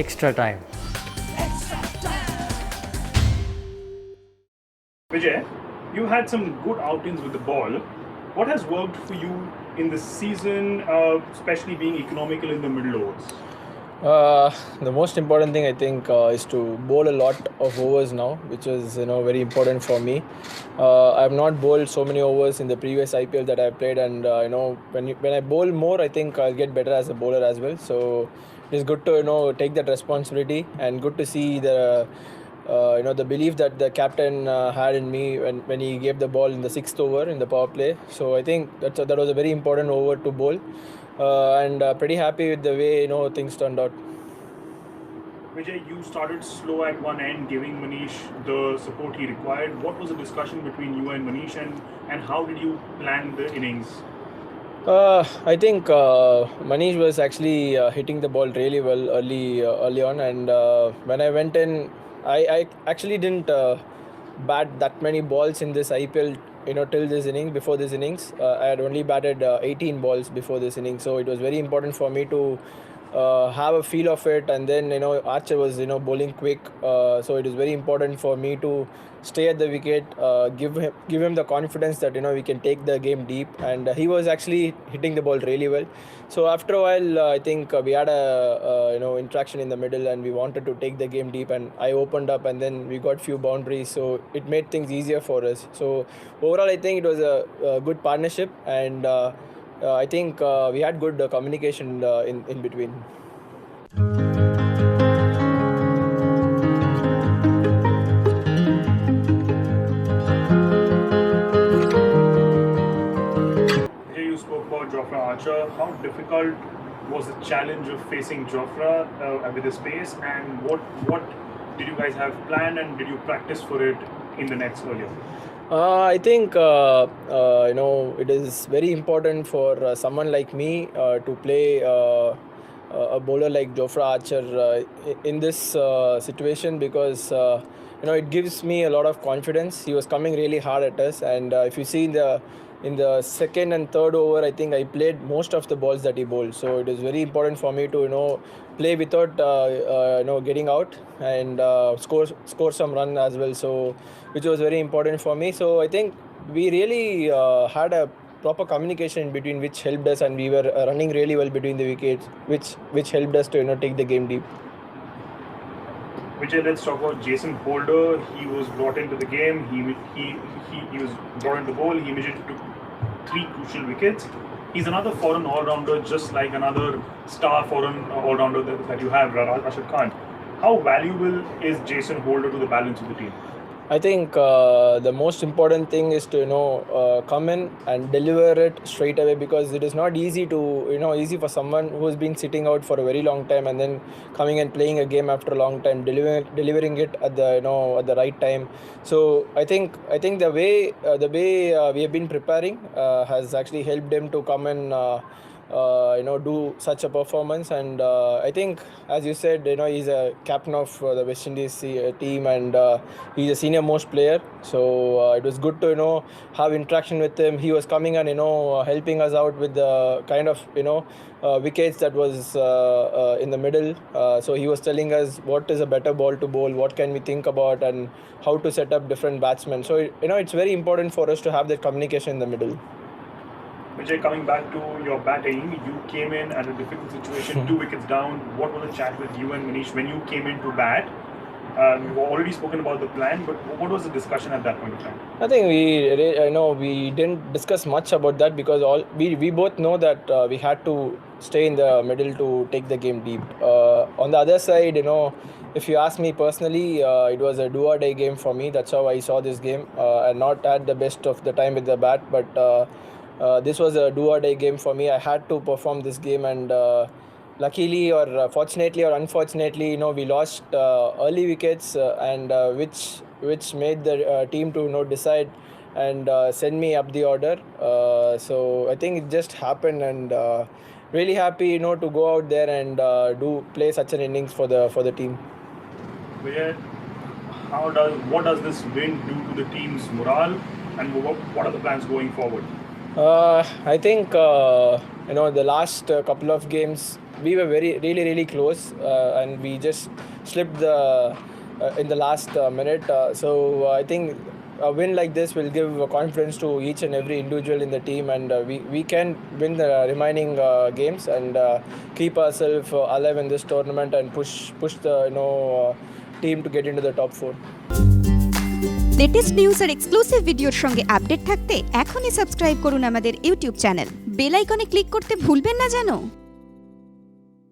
extra time. Vijay, you had some good outings with the ball. What has worked for you in this season, especially being economical in the middle overs? The most important thing I think is to bowl a lot of overs now, which is very important for me. I have not bowled so many overs in the previous IPL that I played, and when I bowl more, I think I'll get better as a bowler as well. So it is good to take that responsibility, and good to see the belief that the captain had in me when he gave the ball in the sixth over in the power play. So I think that was a very important over to bowl, and pretty happy with the way things turned out. Vijay, you started slow at one end, giving Manish the support he required. What was the discussion between you and Manish, and how did you plan the innings? I think Manish was actually hitting the ball really well early on, and when I went in, I actually didn't bat that many balls in this IPL. Till this inning, before this innings, I had only batted 18 balls before this inning, so it was very important for me to have a feel of it. And then Archer was bowling quick, so it is very important for me to stay at the wicket, give him the confidence that we can take the game deep, and he was actually hitting the ball really well. So after a while, I think we had a interaction in the middle, and we wanted to take the game deep, and I opened up, and then we got few boundaries, so it made things easier for us. So overall, I think it was a good partnership, and I think we had good communication in between. Vijay, you spoke about Jofra Archer. How difficult was the challenge of facing Jofra with his pace, and what did you guys have planned, and did you practice for it in the nets earlier? I think it is very important for someone like me to play a bowler like Jofra Archer in this situation, because it gives me a lot of confidence. He was coming really hard at us, and if you see in the second and third over, I think I played most of the balls that he bowled. So it is very important for me to play without getting out, and score some run as well. So which was very important for me. So I think we really had a proper communication in between, which helped us, and we were running really well between the wickets, which helped us to take the game deep. Vijay, let's talk about Jason Holder. He was brought into the game. He was brought into the bowl. He immediately took 3 crucial wickets. He's another foreign all-rounder, just like another star foreign all-rounder that you have, Rashid Khan. How valuable is Jason Holder to the balance of the team? I think the most important thing is to come in and deliver it straight away, because it is not easy easy for someone who has been sitting out for a very long time and then coming and playing a game after a long time, delivering it at the at the right time. So I think the way we have been preparing has actually helped him to come and do such a performance. And I think, as you said, he's a captain of the West Indies team, and he's a senior most player. So it was good to have interaction with him. He was coming and helping us out with the kind of wickets that was in the middle. So he was telling us what is a better ball to bowl, what can we think about, and how to set up different batsmen. So it's very important for us to have that communication in the middle. Vijay, coming back to your batting, you came in at a difficult situation, 2 wickets down. What was the chat with you and Manish when you came in to bat? We've already spoken about the plan, but what was the discussion at that point of time? I think we didn't discuss much about that, because we both know that we had to stay in the middle to take the game deep. On the other side, if you ask me personally, it was a do or die game for me. That's how I saw this game. And not at the best of the time with the bat, but this was a do or die game for me. I had to perform this game, and luckily, or fortunately or unfortunately, we lost early wickets, and which made the team to decide and send me up the order. So I think it just happened, and really happy to go out there and do play such an innings for the team. Vijay, what does this win do to the team's morale, and what are the plans going forward? I think you know, the last couple of games we were really close, and we just slipped in the last minute. So I think a win like this will give confidence to each and every individual in the team, and we can win the remaining games and keep ourselves alive in this tournament and push the team to get into the top 4. Latest news আর exclusive ভিডিওর সঙ্গে update থাকতে এখনই subscribe করুন আমাদের YouTube channel. Bell আইকনে click করতে ভুলবেন না যেন।